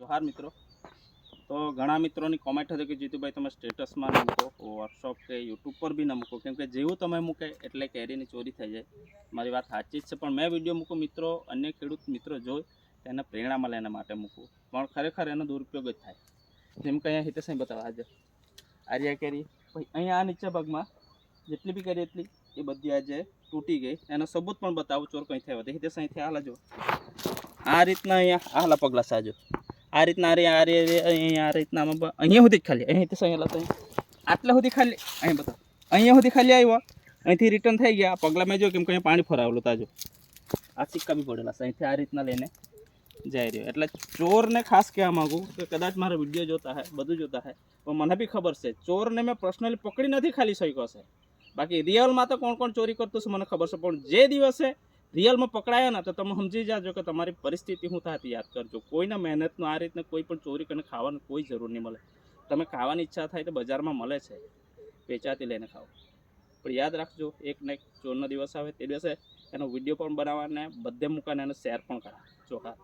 जोहार मित्रों। तो घણા મિત્રોની કોમેન્ટ હતી કે જીતુભાઈ તમે સ્ટેટસમાં ન મૂકો, વોટ્સઅપ કે યુટ્યુબ પર બી ન મૂકો, કેમ કે જેવું તમે મૂકે એટલે કેરીની ચોરી થઈ જાય. મારી વાત સાચી જ છે, પણ મેં વિડીયો મૂકું મિત્રો અન્ય ખેડૂત મિત્રો જોઈ તેને પ્રેરણા મળે એના માટે મૂકું, પણ ખરેખર એનો દુરુપયોગ જ થાય. જેમ કે અહીંયા હિતેશભાઈ બતાવવા આજે આર્યા કેરી ભાઈ અહીંયા આ નીચે ભાગમાં જેટલી બી કેરી એટલી એ બધી આજે તૂટી ગઈ. એનો સબૂત પણ બતાવું ચોર કંઈ થયો હતો. હિતેશ અહીંથી હાલ જો આ રીતના અહીંયા હાલા પગલા સાજો આ રીતના અહીંયા આ રીતના અહીંયા સુધી ખાલી અહીંથી અહીંયા લતો આટલા સુધી ખાલી અહીં બતાવો અહીંયા સુધી ખાલી આવ્યો, અહીંથી રિટર્ન થઈ ગયા. પગલા મેં જો કેમ કે અહીંયા પાણી ફરાવેલું તાજો આ સિક્કા બી પડેલા છે. અહીંથી આ રીતના લઈને જઈ રહ્યો. એટલે ચોરને ખાસ કહેવા માગું કે કદાચ મારા વિડીયો જોતા હોય, બધું જોતા હોય, પણ મને બી ખબર છે ચોરને મેં પર્સનલી પકડી નથી ખાલી શક્યો છે. બાકી રિયલમાં તો કોણ કોણ ચોરી કરતું છે મને ખબર છે, પણ જે દિવસે રિયલમાં પકડાયો ને તો તમે સમજી જાજો કે તમારી પરિસ્થિતિ શું થતી યાદ કરજો. કોઈના મહેનતનું આ રીતને કોઈ પણ ચોરી કરીને ખાવાની કોઈ જરૂર નહીં મળે. તમે ખાવાની ઈચ્છા થાય તો બજારમાં મળે છે, વેચાતી લઈને ખાઓ, પણ યાદ રાખજો એક ને એક ચોરનો દિવસ આવે તે દિવસે એનો વિડીયો પણ બનાવવાને બધે મૂકવાને એને શેર પણ કરા. ચોખા